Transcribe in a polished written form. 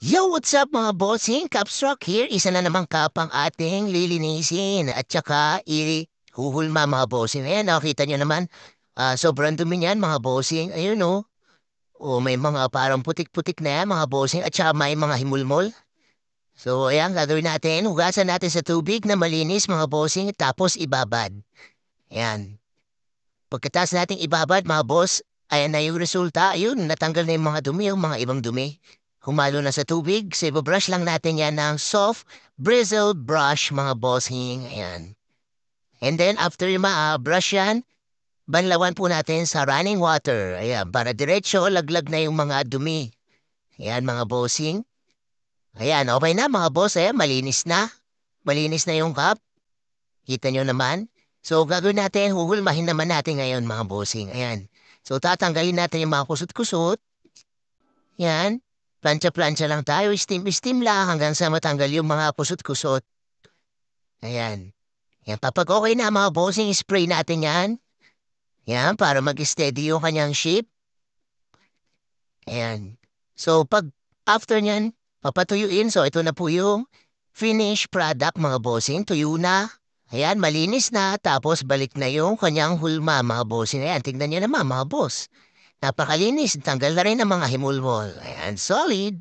Yo, what's up mga bossing? Capsrock here. Isa na namang kapang ating lilinisin at saka ihuhulma mga bossing. Ayan, nakita nyo naman. Sobrang dumi niyan mga bossing. Ayun oh. Oh, may mga parang putik-putik na yan mga bossing at saka may mga himulmol. So ayan, gagawin natin. Hugasan natin sa tubig na malinis mga bossing tapos ibabad. Ayan. Pagkatapos nating ibabad mga boss, ayan na yung resulta. Ayun, natanggal na yung mga dumi, yung mga ibang dumi. Humalo na sa tubig, so ibabrush lang natin yan ng soft bristle brush mga bossing. Ayan. And then after ma-brush yan, banlawan po natin sa running water. Ayan, para diretso, laglag na yung mga dumi. Ayan mga bossing. Ayan, okay na mga boss. Ayan, malinis na. Malinis na yung cup. Kita nyo naman? So, gagawin natin, huhulmahin naman natin ngayon mga bossing. Ayan. So, tatanggalin natin yung mga kusot-kusot. Yan. Plancha-plancha lang tayo. Steam-steam lang hanggang sa matanggal yung mga kusot-kusot. Ayan. Yan. Kapag okay na mga bossing, spray natin yan. Yan, para mag-steady yung kanyang shape. Ayan. So, pag after nyan, papatuyuin. So, ito na po yung finished product mga bossing. Tuyo na. Ayan, malinis na. Tapos, balik na yung kanyang hulma mga bossing. Ayan, tingnan nyo naman mga boss. Napakalinis. Tanggal na rin ang mga himulmol. Ayan, solid.